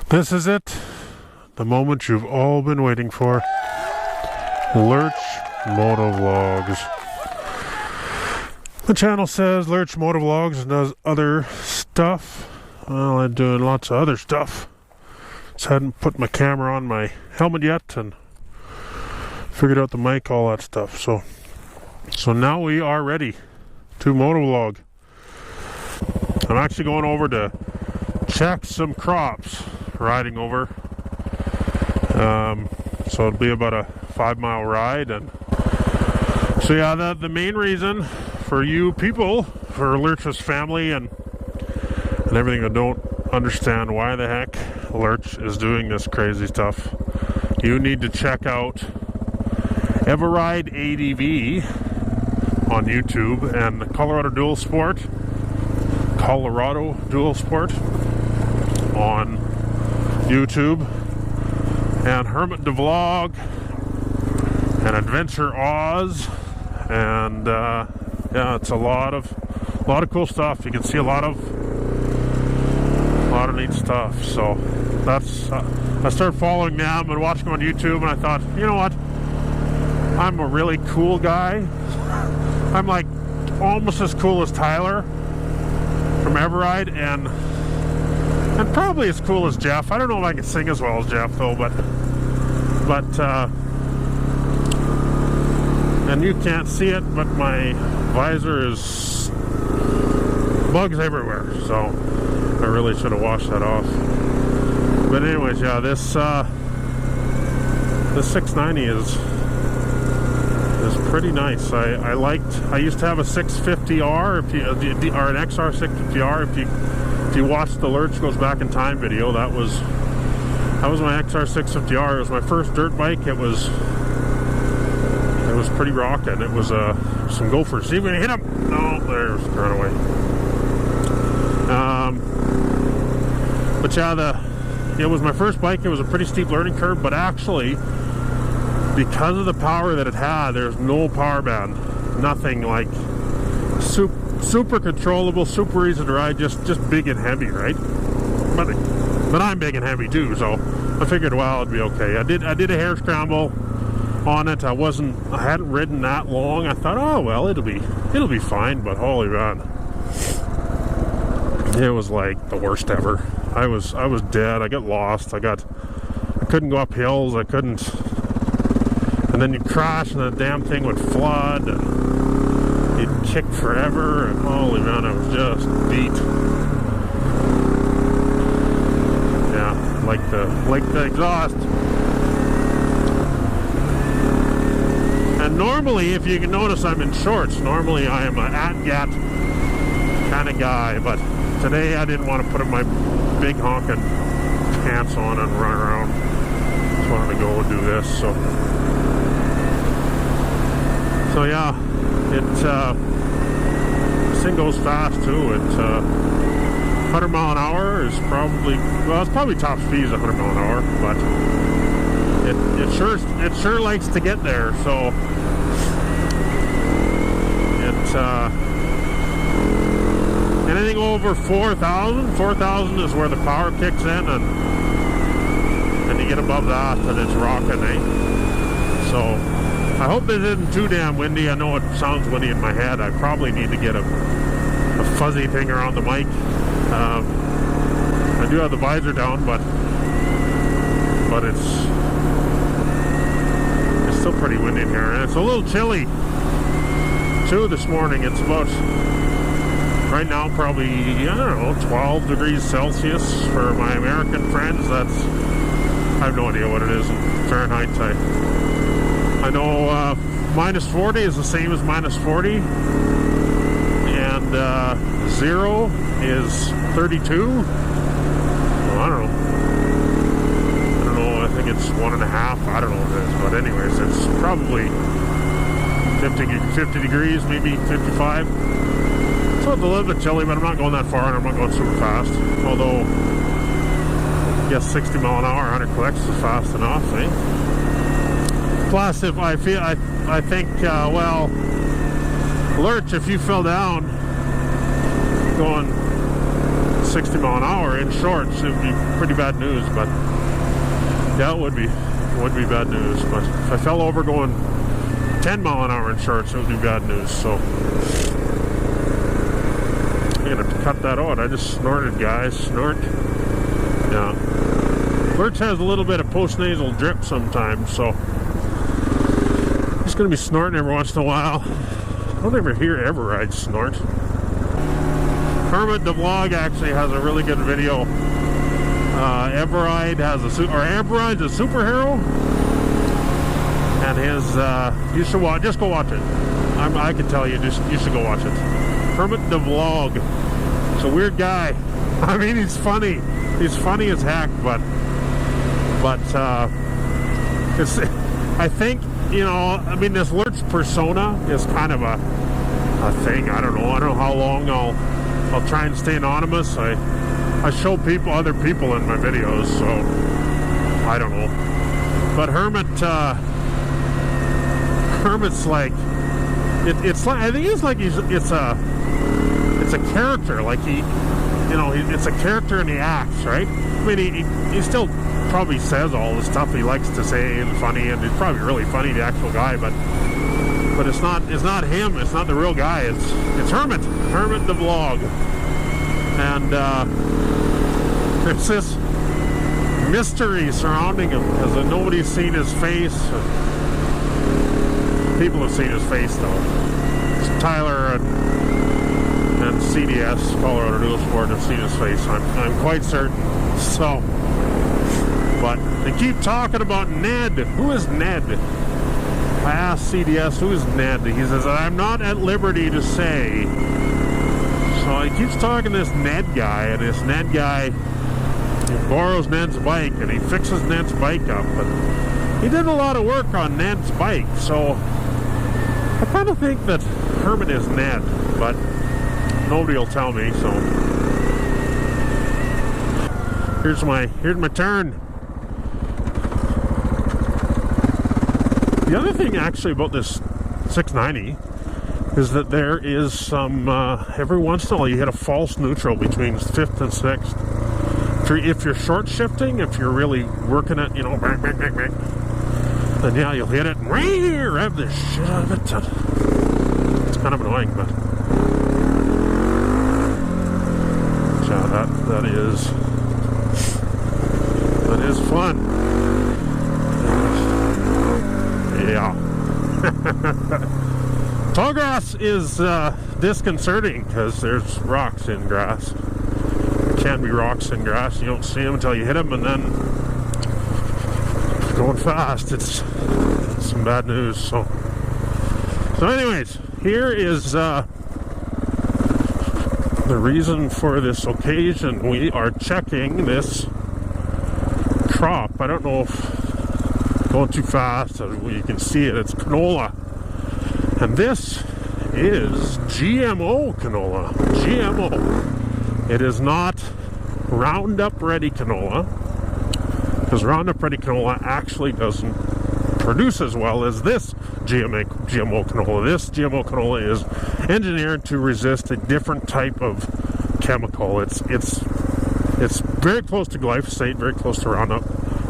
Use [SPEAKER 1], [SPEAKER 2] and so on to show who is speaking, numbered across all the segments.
[SPEAKER 1] This is it. The moment you've all been waiting for. Lurch Motovlogs. The channel says Lurch Motovlogs and does other stuff. Well, I'm doing lots of other stuff. Just hadn't put my camera on my helmet yet and figured out the mic, all that stuff. So now we are ready to motovlog. I'm actually going over to check some crops, riding over. So it'll be about a 5-mile ride, and so yeah, the main reason for you people, for Lurch's family and everything that don't understand why the heck Lurch is doing this crazy stuff, you need to check out Everride ADV on YouTube and Colorado Dual Sport on YouTube, and Hermit the Vlog and Adventure Oz, and yeah, it's a lot of cool stuff. You can see a lot of neat stuff. So that's I started following them and watching them on YouTube, and I thought, you know what, I'm a really cool guy. I'm like almost as cool as Tyler from Everride, and probably as cool as Jeff. I don't know if I can sing as well as Jeff though, but and you can't see it, but my visor is bugs everywhere, so I really should have washed that off. But anyways, yeah, this 690 is pretty nice. I used to have a 650R, or an XR 650R. If you watch the Lurch Goes Back in Time video, that was my XR 650R. It was my first dirt bike. It was pretty rocking. It was some gophers. See, we hit him. No, there's run away. But yeah, it was my first bike. It was a pretty steep learning curve, but actually, because of the power that it had, there's no power band, nothing, like super controllable, super easy to ride, just big and heavy, right? But I'm big and heavy too, so I figured, well, it'd be okay. I did a hair scramble on it. I hadn't ridden that long. I thought, oh well, it'll be fine. But holy man, it was like the worst ever. I was dead. I got lost. I couldn't go up hills. I couldn't. And then you'd crash and the damn thing would flood, and you'd kick forever, and holy man, I was just beat. Yeah, like the exhaust. And normally, if you can notice, I'm in shorts. Normally I am an at-gat kind of guy, but today I didn't want to put my big honking pants on and run around. Just wanted to go and do this, so yeah, this thing goes fast too. It's 100 mile an hour is probably, well, it's probably top speed is 100 mile an hour, but it sure likes to get there. So it's anything over 4,000 is where the power kicks in, and you get above that and it's rocking, eh? So I hope it isn't too damn windy. I know it sounds windy in my head. I probably need to get a fuzzy thing around the mic. I do have the visor down, but it's still pretty windy in here, and it's a little chilly too this morning. It's about, right now, probably, I don't know, 12 degrees Celsius for my American friends. I have no idea what it is in Fahrenheit. I know minus 40 is the same as minus 40, and 0 is 32. Well, I don't know, I think it's 1.5. I don't know what it is, but anyways, it's probably 50 degrees, maybe 55. So it's a little bit chilly, but I'm not going that far, and I'm not going super fast. Although, I guess 60 mile an hour 100 clicks is fast enough, eh? Plus, if I think, well, Lurch, if you fell down going 60 mile an hour in shorts, it would be pretty bad news. But yeah, it would be bad news. But if I fell over going 10 mile an hour in shorts, it would be bad news. So I'm gonna have to cut that out. I just snorted, guys. Snort. Yeah. Lurch has a little bit of post-nasal drip sometimes, so just gonna be snorting every once in a while. I don't ever hear Everride snort. Hermit the vlog actually has a really good video. Everride has Everride's a superhero, and his you should watch. Just go watch it. I can tell you, you should go watch it. Hermit the vlog. It's a weird guy. I mean, he's funny. He's funny as heck, but it's. I think, you know, I mean, this Lurch persona is kind of a thing. I don't know how long I'll try and stay anonymous. I show other people in my videos, so I don't know. But Hermit's like, it's like, I think it's like it's a character. Like it's a character and he acts, right? I mean, he still probably says all the stuff he likes to say and funny, and he's probably really funny, the actual guy, but it's not him. It's not the real guy. It's Hermit the vlog, and there's this mystery surrounding him because nobody's seen his face. People have seen his face though. It's Tyler and CDS, Colorado Dual Sport, have seen his face. I'm quite certain. So, but they keep talking about Ned. Who is Ned? I asked CDS, who is Ned? He says, I'm not at liberty to say. So he keeps talking to this Ned guy, and this Ned guy, he borrows Ned's bike, and he fixes Ned's bike up. But he did a lot of work on Ned's bike, so I kind of think that Hermit is Ned, but nobody will tell me, so here's my turn. The other thing actually about this 690 is that there is some, every once in a while you hit a false neutral between 5th and 6th. If you're short shifting, if you're really working it, you know, bang, bang, bang, bang, then yeah, you'll hit it and rev the shit out of it. It's kind of annoying, but yeah, that is fun. Yeah. Tall grass is disconcerting because there's rocks in grass. There can be rocks in grass. You don't see them until you hit them, and then going fast, it's some bad news. So anyways, here is the reason for this occasion. We are checking this crop. I don't know if going too fast, you can see it. It's canola, and this is GMO canola. GMO. It is not Roundup Ready canola, because Roundup Ready canola actually doesn't produce as well as this GMO canola. This GMO canola is engineered to resist a different type of chemical. It's very close to glyphosate, very close to Roundup,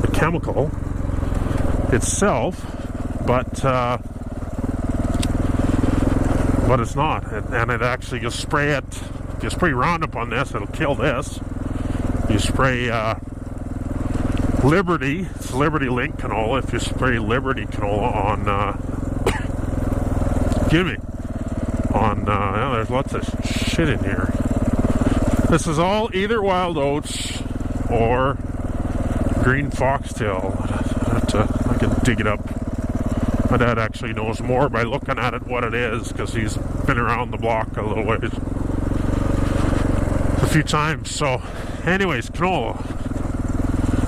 [SPEAKER 1] the chemical itself, but it's not. And it actually, you spray it. If you spray Roundup on this, it'll kill this. You spray Liberty, it's Liberty Link canola. If you spray Liberty canola on, excuse me, on, there's lots of shit in here. This is all either wild oats or green foxtail. I can dig it up. My dad actually knows more by looking at it what it is, because he's been around the block a little ways, a few times. So anyways, canola.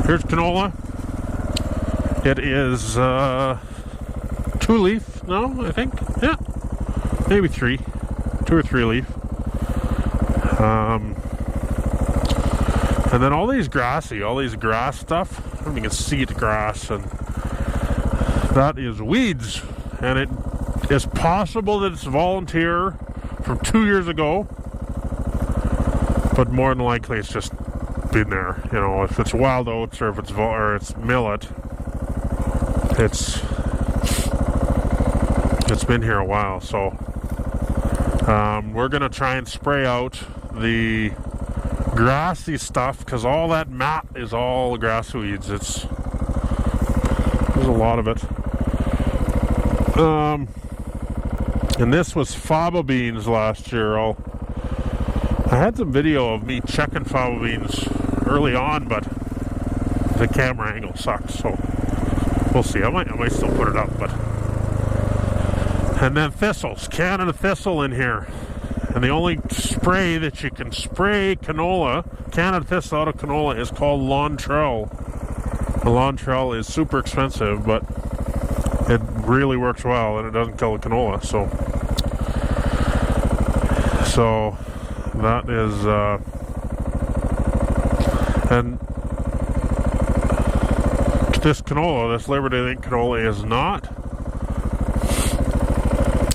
[SPEAKER 1] Here's canola. It is 2 leaf, no, I think, yeah, maybe 3, 2 or 3 leaf. And then all these grass stuff, I don't even can see the grass, and that is weeds. And it is possible that it's volunteer from 2 years ago. but more than likely it's just been there. You know, if it's wild oats or if it's millet, it's been here a while. So we're gonna try and spray out the grassy stuff, because all that mat is all grass weeds. There's a lot of it. And this was faba beans last year. I had some video of me checking faba beans early on, but the camera angle sucked, so we'll see. I might still put it up, but. And then thistles, Canada thistle in here. And the only spray that you can spray canola, Canada thistle out of canola, is called Lurch. The Lurch is super expensive, but it really works well and it doesn't kill the canola. So that is, and this canola, this Liberty Link canola, is not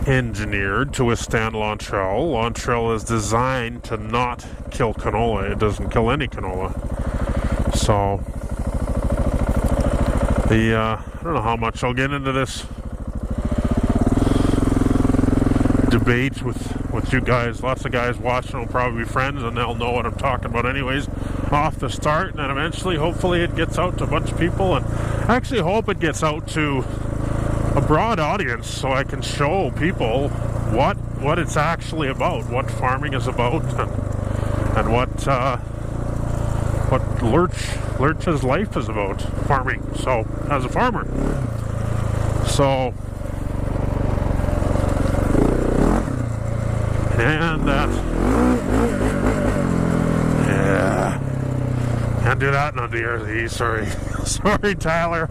[SPEAKER 1] engineered to withstand Lurch. Lurch is designed to not kill canola. It doesn't kill any canola. So I don't know how much I'll get into this debate with you guys. Lots of guys watching will probably be friends and they'll know what I'm talking about anyways off the start, and then eventually hopefully it gets out to a bunch of people, and I actually hope it gets out to a broad audience so I can show people what it's actually about, what farming is about, and what Lurch's life is about, farming. So as a farmer, so and that, yeah, can't do that on DRZ. Sorry, Tyler.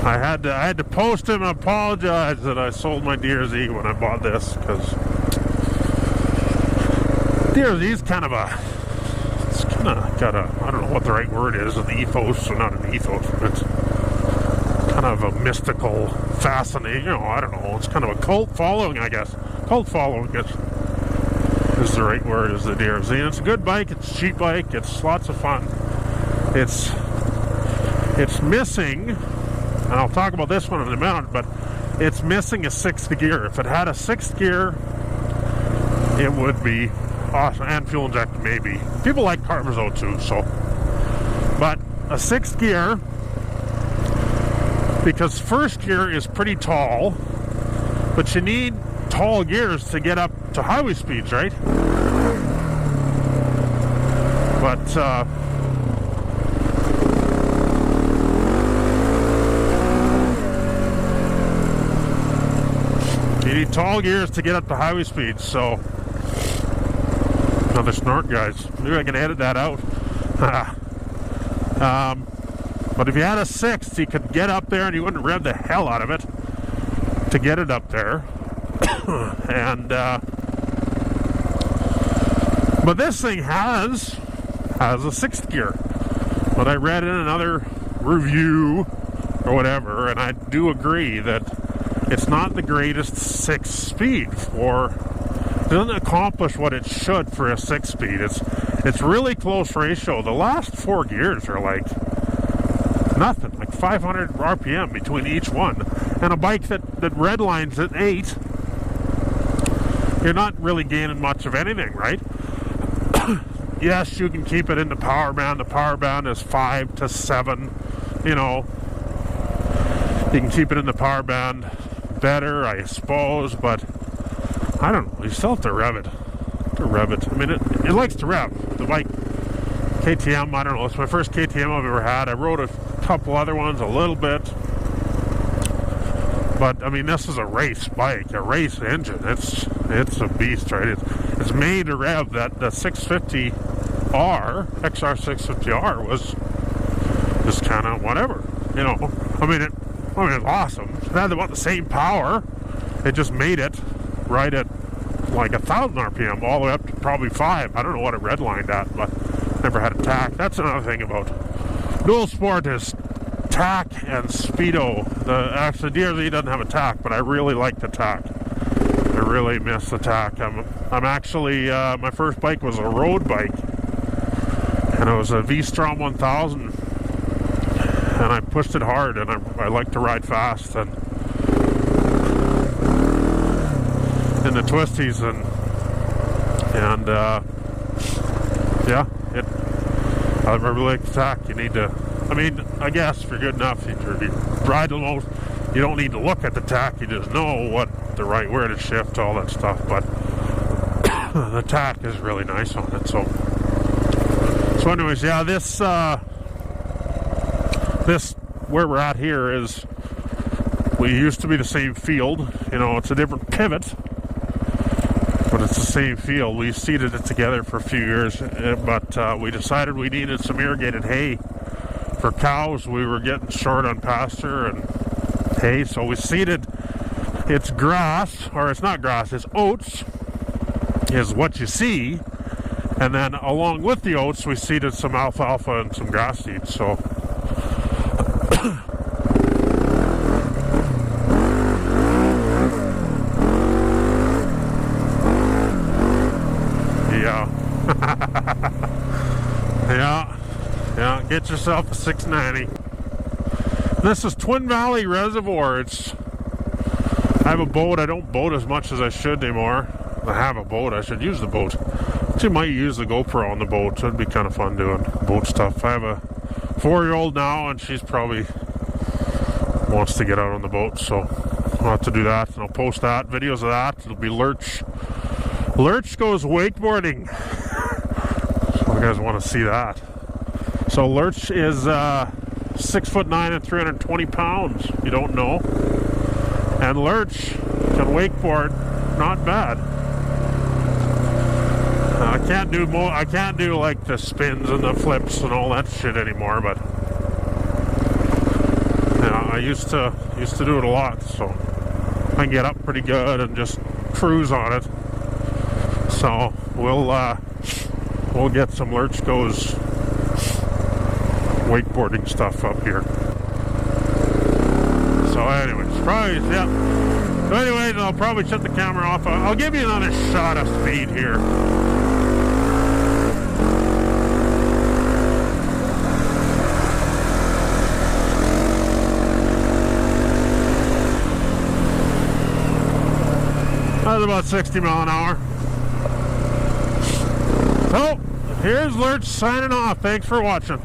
[SPEAKER 1] I had to post him and apologize that I sold my DRZ when I bought this, because DRZ's kind of got a, I don't know what the right word is, an ethos, or not an ethos, but it's kind of a mystical, fascinating, I don't know, it's kind of a cult following, I guess. Cult following is the right word, is the DRZ. And it's a good bike, it's a cheap bike, it's lots of fun. It's missing, and I'll talk about this one in a minute, but it's missing a sixth gear. If it had a sixth gear, it would be awesome, and fuel injected maybe. People like carbons though too, so. But a sixth gear, because first gear is pretty tall, but you need tall gears to get up to highway speeds, right? But you need tall gears to get up to highway speeds, so another snort, guys. Maybe I can edit that out. But if you had a sixth, you could get up there and you wouldn't rev the hell out of it to get it up there. And but this thing has a sixth gear. But I read in another review or whatever, and I do agree that it's not the greatest sixth speed for. It doesn't accomplish what it should for a six speed. It's really close ratio. The last four gears are like nothing, like 500 RPM between each one. And a bike that redlines at 8, you're not really gaining much of anything, right? Yes, you can keep it in the power band. The power band is 5 to 7. You can keep it in the power band better, I suppose, but I don't know. You still have to rev it. I mean, it likes to rev. The bike, KTM, I don't know. It's my first KTM I've ever had. I rode a couple other ones a little bit. But, I mean, this is a race bike, a race engine. It's a beast, right? It's made to rev. That the 650R, XR650R was just kind of whatever, I mean, it's awesome. It had about the same power. It just made it right at like 1,000 RPM, all the way up to probably 5. I don't know what it redlined at, but never had a tack. That's another thing about dual sport is tack and speedo. Actually, DRZ doesn't have a tack, but I really like the tack. I really miss the tack. I'm actually, my first bike was a road bike, and it was a V-Strom 1000, and I pushed it hard, and I like to ride fast, and in the twisties, and yeah, I really like the tack. You need to, I mean, I guess if you're good enough, if you ride the most, you don't need to look at the tack, you just know where to shift, all that stuff, but the tack is really nice on it. So anyways, yeah, this where we're at here is, we used to be the same field, you know, it's a different pivot, but it's the same field. We seeded it together for a few years, but we decided we needed some irrigated hay for cows. We were getting short on pasture and hay, so we seeded. It's grass, or it's not grass, it's oats, is what you see, and then along with the oats we seeded some alfalfa and some grass seeds. So yeah, get yourself a 690. This is Twin Valley Reservoir. I have a boat. I don't boat as much as I should anymore. I have a boat. I should use the boat. Actually, might use the GoPro on the boat. It'd be kind of fun doing boat stuff. I have a 4-year-old now, and she's probably wants to get out on the boat, so I'll have to do that, and I'll post that, videos of that. It'll be Lurch. Lurch goes wakeboarding. So you guys want to see that. So Lurch is 6'9" and 320 pounds. You don't know. And Lurch can wakeboard, not bad. I can't do like the spins and the flips and all that shit anymore, but yeah, I used to do it a lot, so I can get up pretty good and just cruise on it. So we'll get some Lurch Goes wakeboarding stuff up here. So anyways, yeah. So anyways, I'll probably shut the camera off. I'll give you another shot of speed here. That's about 60 mile an hour. So, here's Lurch signing off. Thanks for watching.